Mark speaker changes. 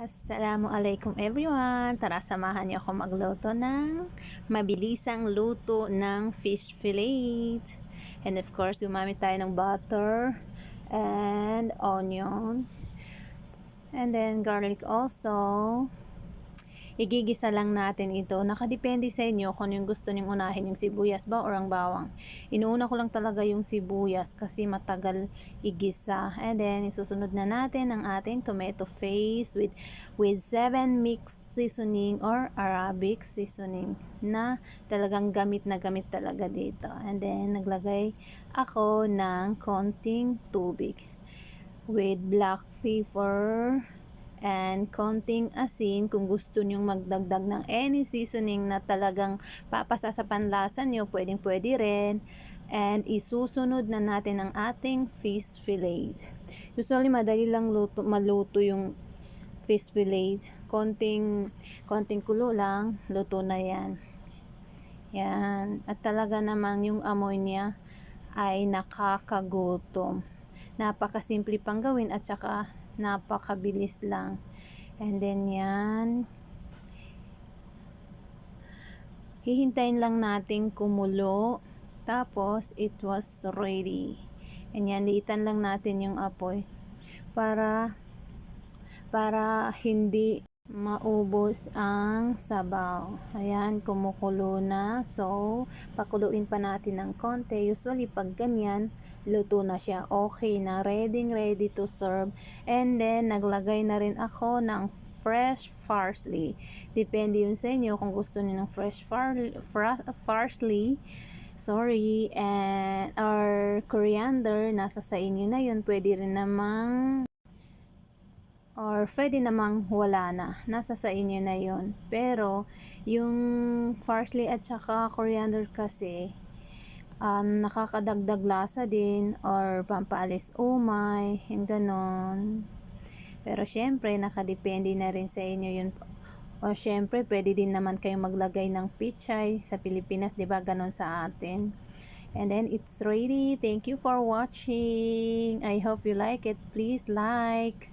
Speaker 1: Assalamualaikum everyone! Tara, samahan niyo ako magluto ng mabilisang luto ng fish fillet. And of course, gumamit tayo ng butter and onion. And then garlic also. Igigisa lang natin ito. Nakadepende sa inyo kung yung gusto nyong unahin, yung sibuyas ba or ang bawang. Inuuna ko lang talaga yung sibuyas kasi matagal igisa. And then isusunod na natin ang ating tomato paste with 7 mixed seasoning or Arabic seasoning na talagang gamit na gamit talaga dito. And then naglagay ako ng konting tubig with black pepper and konting asin. Kung gusto nyong magdagdag ng any seasoning na talagang papasa sa panlasa nyo, pwede rin. And isusunod na natin ang ating fish fillet. Usually madali lang maluto yung fish fillet. Konting kulo lang, luto na yan. Yan. At talaga namang yung amoy niya ay nakakagutom. Napakasimple pang gawin at saka napakabilis lang. And then yan, hihintayin lang natin kumulo, tapos it was ready. And yan, liitan lang natin yung apoy para hindi maubos ang sabaw. Ayan, kumukulo na. So, pakuluin pa natin ng konti. Usually, pag ganyan, luto na siya. Okay na. Ready to serve. And then, naglagay na rin ako ng fresh parsley. Depende yun sa inyo kung gusto niyo ng fresh parsley. Sorry. And, or coriander. Nasa sa inyo na yun. Pwede namang wala na. Nasa sa inyo na yon. Pero, yung parsley at saka coriander kasi, nakakadagdag lasa din or pampaalis umay, yung ganon. Pero, syempre, nakadepende na rin sa inyo yun. O, syempre, pwede din naman kayong maglagay ng pichay sa Pilipinas, diba? Ganon sa atin. And then, it's ready. Thank you for watching. I hope you like it. Please like.